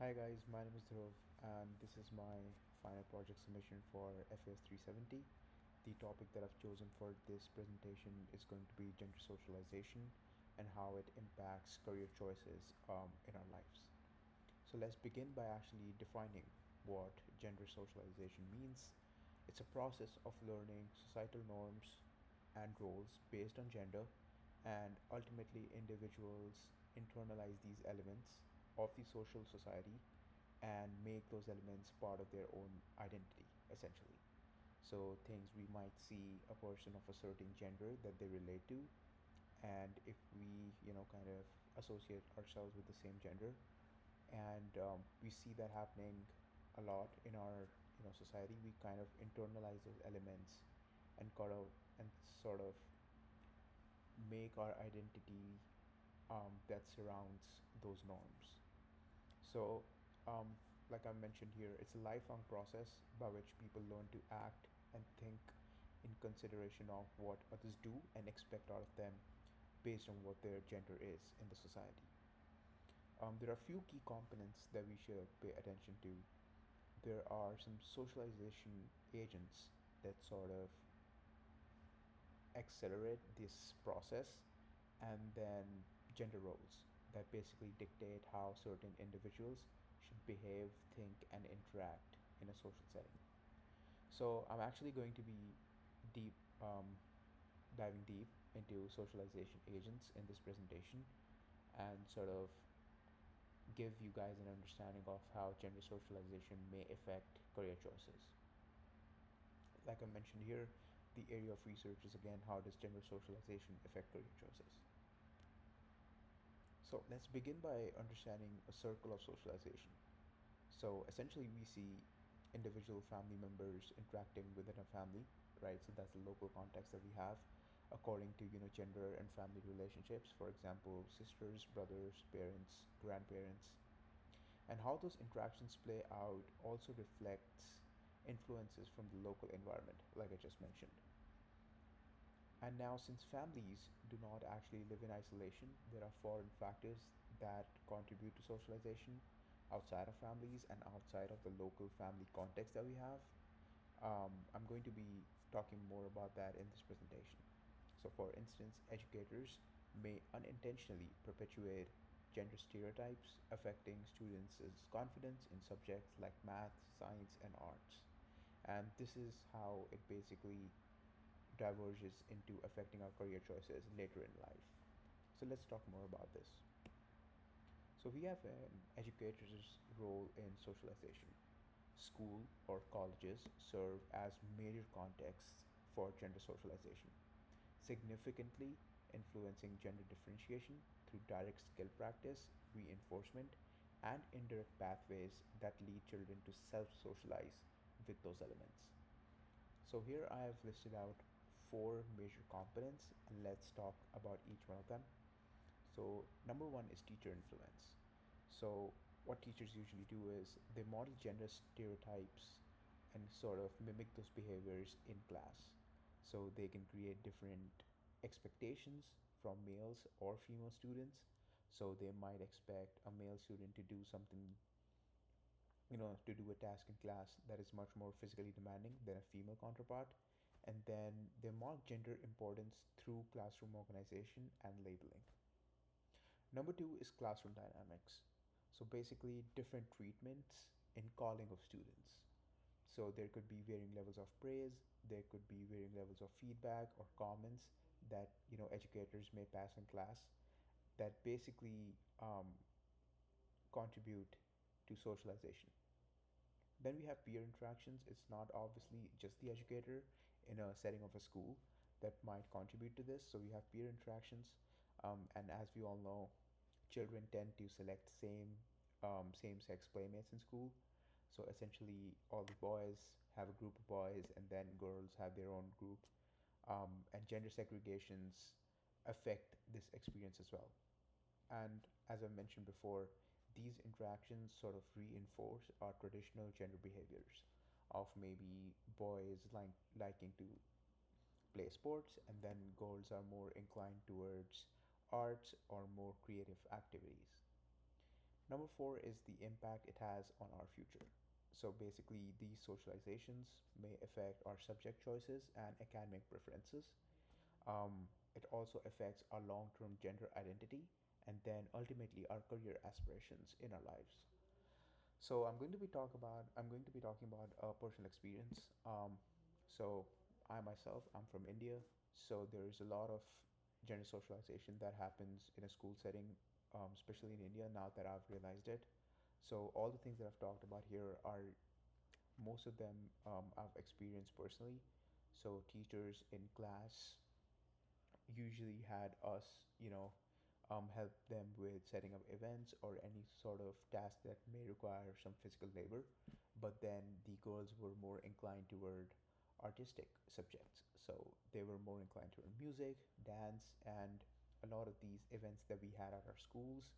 Hi guys, my name is Dhruv and this is my final project submission for FAS 370. The topic that I've chosen for this presentation is going to be gender socialization and how it impacts career choices in our lives. So let's begin by actually defining what gender socialization means. It's a process of learning societal norms and roles based on gender, and ultimately, individuals internalize these elements of the social society and make those elements part of their own identity, essentially. So, things we might see a person of a certain gender that they relate to, and if we, kind of associate ourselves with the same gender, and we see that happening a lot in our society, we kind of internalize those elements and sort of make our identity that surrounds those norms. So, um, like I mentioned here, it's a lifelong process by which people learn to act and think in consideration of what others do and expect out of them based on what their gender is in the society. There are a few key components that we should pay attention to. There are some socialization agents that sort of accelerate this process, and then gender roles that basically dictate how certain individuals should behave, think, and interact in a social setting. So, I'm actually going to be deep, diving deep into socialization agents in this presentation and sort of give you guys an understanding of how gender socialization may affect career choices. Like I mentioned here, the area of research is again how does gender socialization affect career choices. So let's begin by understanding a circle of socialization. So essentially, we see individual family members interacting within a family, right? So that's the local context that we have according to gender and family relationships. For example, sisters, brothers, parents, grandparents, and how those interactions play out also reflects influences from the local environment, like I just mentioned. And now, since families do not actually live in isolation, there are foreign factors that contribute to socialization outside of families and outside of the local family context that we have. I'm going to be talking more about that in this presentation. So, for instance, educators may unintentionally perpetuate gender stereotypes affecting students' confidence in subjects like math, science, and arts. And this is how it basically diverges into affecting our career choices later in life. So let's talk more about this. So we have an educator's role in socialization. School or colleges serve as major contexts for gender socialization, significantly influencing gender differentiation through direct skill practice, reinforcement, and indirect pathways that lead children to self socialize with those elements. So here I have listed out four major components, and let's talk about each one of them. So number one is teacher influence. So what teachers usually do is they model gender stereotypes and sort of mimic those behaviors in class. So they can create different expectations from males or female students. So they might expect a male student to do something, to do a task in class that is much more physically demanding than a female counterpart. And then they mark gender importance through classroom organization and labeling. Number two is classroom dynamics. So basically, different treatments in calling of students. So there could be varying levels of praise, there could be varying levels of feedback or comments that educators may pass in class that basically contribute to socialization. Then we have peer interactions. It's not obviously just the educator in a setting of a school that might contribute to this. So we have peer interactions, and as we all know, children tend to select same-sex playmates in school. So essentially, all the boys have a group of boys, and then girls have their own group. And gender segregations affect this experience as well. And as I mentioned before, these interactions sort of reinforce our traditional gender behaviors of maybe boys liking to play sports, and then girls are more inclined towards arts or more creative activities. Number four is the impact it has on our future. So basically, these socializations may affect our subject choices and academic preferences. It also affects our long term gender identity and then ultimately our career aspirations in our lives. So I'm going to be talking about a personal experience. So I myself, I'm from India, so there is a lot of gender socialization that happens in a school setting, especially in India. Now that I've realized it, so all the things that I've talked about here are most of them I've experienced personally. So teachers in class usually had us, help them with setting up events or any sort of task that may require some physical labor. But then the girls were more inclined toward artistic subjects. So they were more inclined toward music, dance, and a lot of these events that we had at our schools.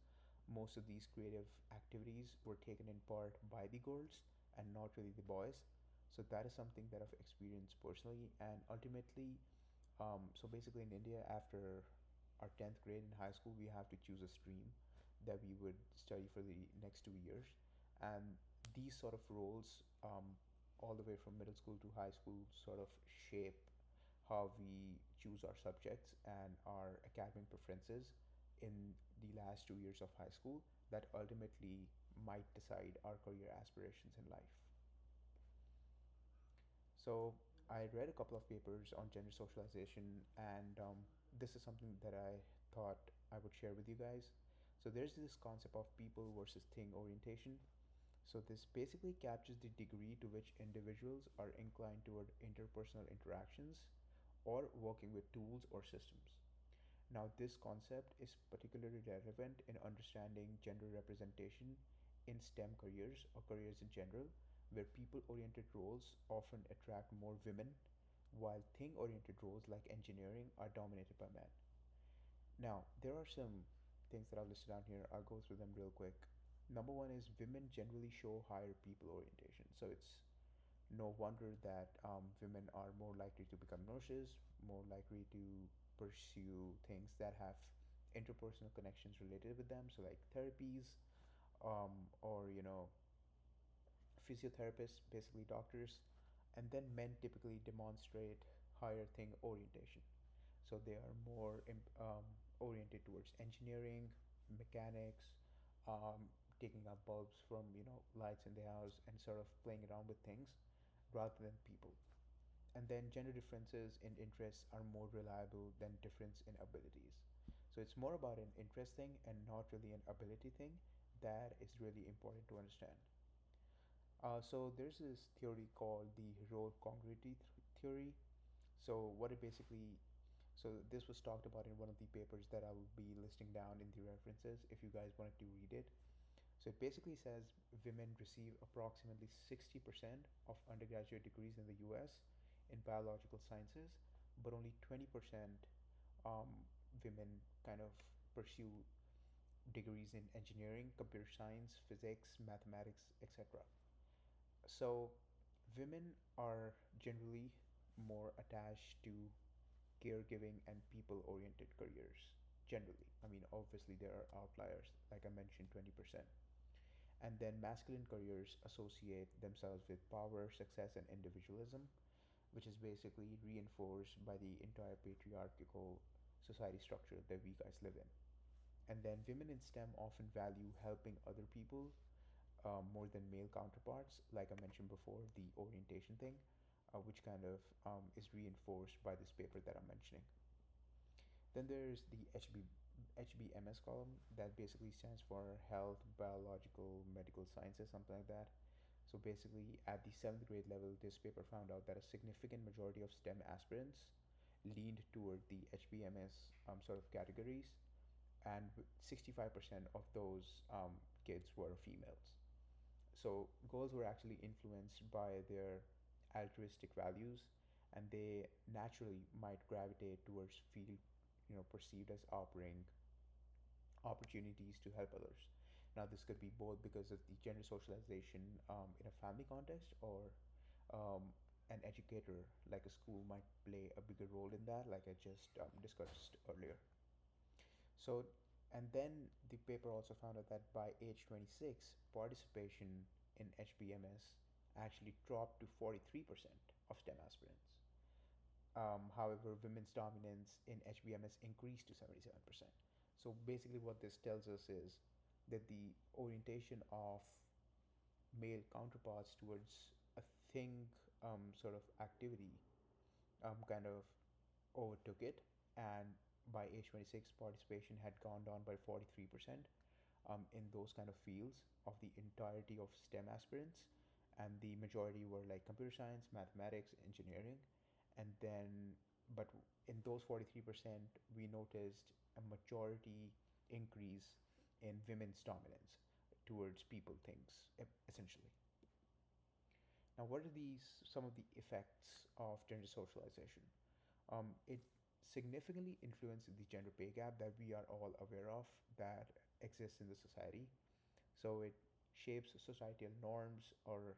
Most of these creative activities were taken in part by the girls and not really the boys. So that is something that I've experienced personally, and ultimately, so basically in India, after our 10th grade in high school, we have to choose a stream that we would study for the next 2 years. And these sort of roles, all the way from middle school to high school, sort of shape how we choose our subjects and our academic preferences in the last 2 years of high school that ultimately might decide our career aspirations in life. So I read a couple of papers on gender socialization, and this is something that I thought I would share with you guys. So there's this concept of people versus thing orientation. So this basically captures the degree to which individuals are inclined toward interpersonal interactions or working with tools or systems. Now, this concept is particularly relevant in understanding gender representation in STEM careers or careers in general, where people oriented roles often attract more women, while thing oriented roles like engineering are dominated by men. Now, there are some things that I've listed down here. I'll go through them real quick. Number one is women generally show higher people orientation. So it's no wonder that women are more likely to become nurses, more likely to pursue things that have interpersonal connections related with them. So like therapies, or physiotherapists, basically doctors, and then men typically demonstrate higher thing orientation. So they are more oriented towards engineering, mechanics, taking up bulbs from lights in the house and sort of playing around with things rather than people. And then gender differences in interests are more reliable than difference in abilities. So it's more about an interest thing and not really an ability thing that is really important to understand. So there's this theory called the role congruity theory. So what it basically, so this was talked about in one of the papers that I will be listing down in the references if you guys wanted to read it. So it basically says women receive approximately 60% of undergraduate degrees in the US in biological sciences, but only 20% um, women kind of pursue degrees in engineering, computer science, physics, mathematics, etc. So women are generally more attached to caregiving and people oriented careers. Generally, I mean, obviously, there are outliers, like I mentioned, 20%. And then masculine careers associate themselves with power, success, and individualism, which is basically reinforced by the entire patriarchal society structure that we guys live in. And then women in STEM often value helping other people more than male counterparts, like I mentioned before, the orientation thing, which kind of is reinforced by this paper that I'm mentioning. Then there's the HBMS column that basically stands for Health, Biological, Medical Sciences, something like that. So basically, at the seventh grade level, this paper found out that a significant majority of STEM aspirants leaned toward the HBMS sort of categories, and 65% of those kids were females. So girls were actually influenced by their altruistic values, and they naturally might gravitate towards field, perceived as offering opportunities to help others. Now, this could be both because of the gender socialization in a family context, or um, an educator like a school might play a bigger role in that, like I just discussed earlier. So, And then the paper also found out that by age 26, participation in HBMS actually dropped to 43% of STEM aspirants. However, women's dominance in HBMS increased to 77%. So basically, what this tells us is that the orientation of male counterparts towards a thing sort of activity kind of overtook it, and by age 26, participation had gone down by 43% in those kind of fields of the entirety of STEM aspirants, and the majority were like computer science, mathematics, engineering, and then but in those 43%, we noticed a majority increase in women's dominance towards people things essentially. Now, what are these some of the effects of gender socialization? It significantly influences the gender pay gap that we are all aware of that exists in the society. So it shapes societal norms or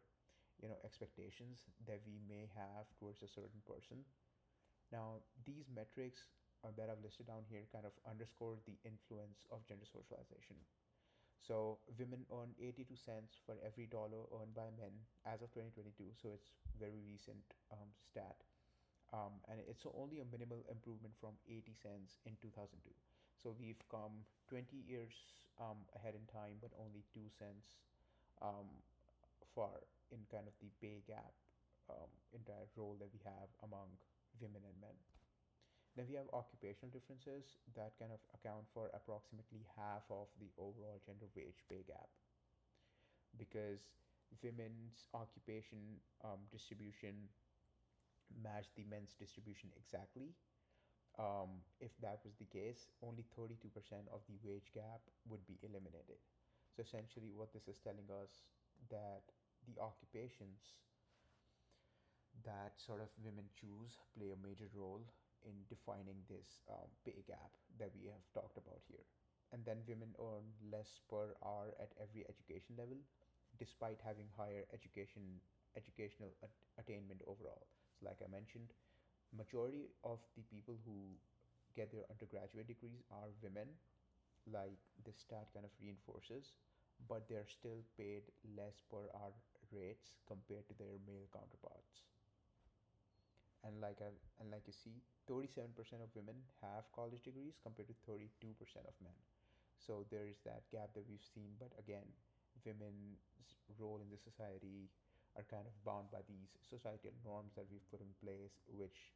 expectations that we may have towards a certain person. Now, these metrics that I've listed down here kind of underscore the influence of gender socialization. So women earn 82 cents for every dollar earned by men as of 2022. So it's very recent stat, and it's only a minimal improvement from 80 cents in 2002. So we've come 20 years ahead in time, but only 2 cents um, far in kind of the pay gap entire role that we have among women and men. Then we have occupational differences that kind of account for approximately half of the overall gender wage pay gap because women's occupation distribution matched the men's distribution exactly. If that was the case, only 32% of the wage gap would be eliminated. So essentially, what this is telling us that the occupations that sort of women choose play a major role in defining this pay gap that we have talked about here. And then women earn less per hour at every education level, despite having higher educational attainment overall. So, like I mentioned, majority of the people who get their undergraduate degrees are women, like this stat kind of reinforces, but they're still paid less per hour rates compared to their male counterparts. And like you see, 37% of women have college degrees compared to 32% of men. So there is that gap that we've seen, but again, women's role in the society are kind of bound by these societal norms that we've put in place, which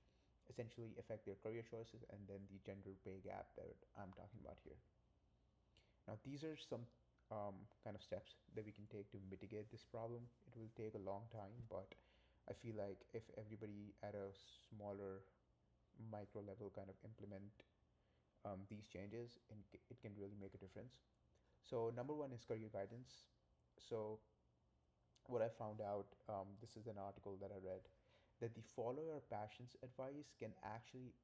essentially affect their career choices and then the gender pay gap that I'm talking about here. Now, these are some kind of steps that we can take to mitigate this problem. It will take a long time, but I feel like if everybody at a smaller micro level kind of implement these changes, it can really make a difference. So, number one is career guidance. So, what I found out, this is an article that I read, that the follow your passions advice can actually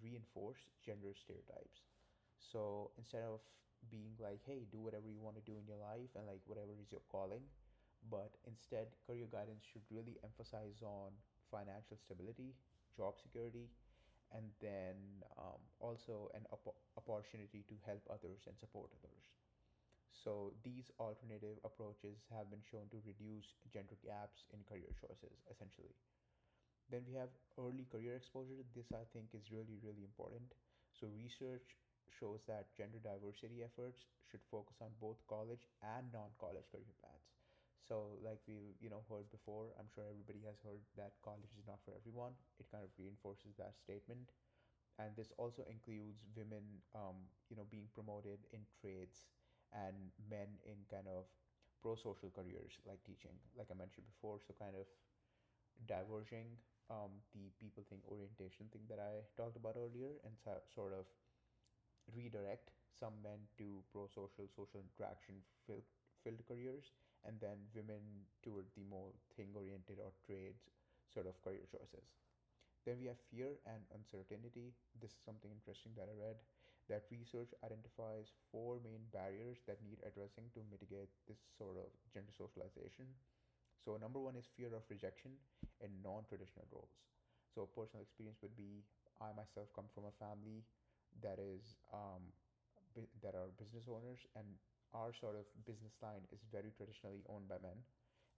reinforce gender stereotypes. So instead of being like, hey, do whatever you want to do in your life and like whatever is your calling, but instead, career guidance should really emphasize on financial stability, job security, and then also an opportunity to help others and support others. So these alternative approaches have been shown to reduce gender gaps in career choices, essentially. Then we have early career exposure. This I think is really, really important. So research shows that gender diversity efforts should focus on both college and non-college career paths. So like we heard before, I'm sure everybody has heard that college is not for everyone. It kind of reinforces that statement. And this also includes women being promoted in trades and men in kind of pro-social careers like teaching, like I mentioned before. So kind of diverging the people thing orientation thing that I talked about earlier, and sort of redirect some men to social interaction filled careers, and then women toward the more thing oriented or trades sort of career choices. Then we have fear and uncertainty. This is something interesting that I read, that research identifies four main barriers that need addressing to mitigate this sort of gender socialization. So number one is fear of rejection in non-traditional roles. So personal experience would be, I myself come from a family that is that are business owners, and our sort of business line is very traditionally owned by men.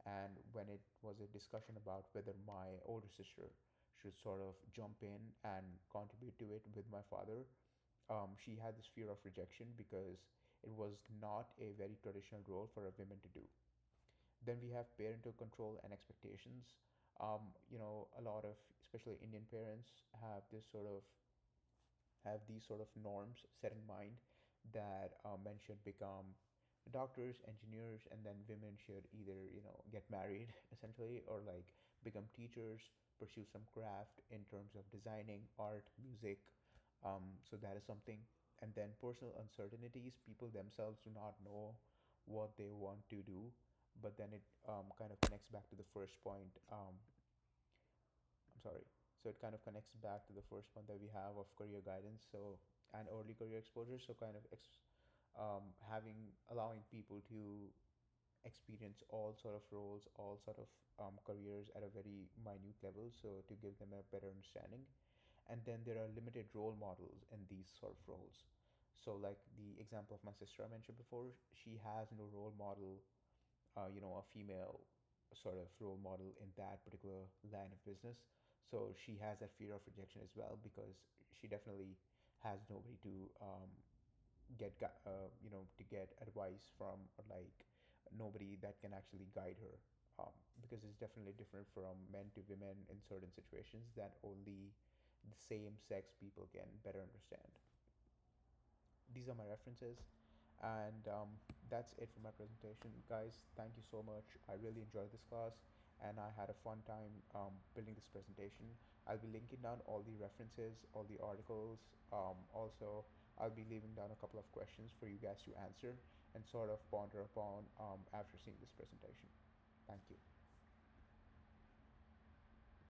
And when it was a discussion about whether my older sister should sort of jump in and contribute to it with my father, she had this fear of rejection because it was not a very traditional role for a woman to do. Then we have parental control and expectations. A lot of, especially Indian parents, have these sort of norms set in mind that men should become doctors, engineers, and then women should either get married essentially, or like become teachers, pursue some craft in terms of designing, art, music. So that is something. And then personal uncertainties. People themselves do not know what they want to do, but then it kind of connects back to the first point. I'm sorry. So it kind of connects back to the first point that we have of career guidance. So and early career exposure. So kind of having allowing people to experience all sort of roles, all sort of careers at a very minute level. So to give them a better understanding. And then there are limited role models in these sort of roles. So like the example of my sister I mentioned before, she has no role model, a female sort of role model in that particular line of business. So she has that fear of rejection as well because she definitely has nobody to to get advice from, or like nobody that can actually guide her. Because it's definitely different from men to women in certain situations that only the same sex people can better understand. These are my references, and that's it for my presentation, guys. Thank you so much. I really enjoyed this class, and I had a fun time building this presentation. I'll be linking down all the references, all the articles. Also, I'll be leaving down a couple of questions for you guys to answer and sort of ponder upon after seeing this presentation. Thank you.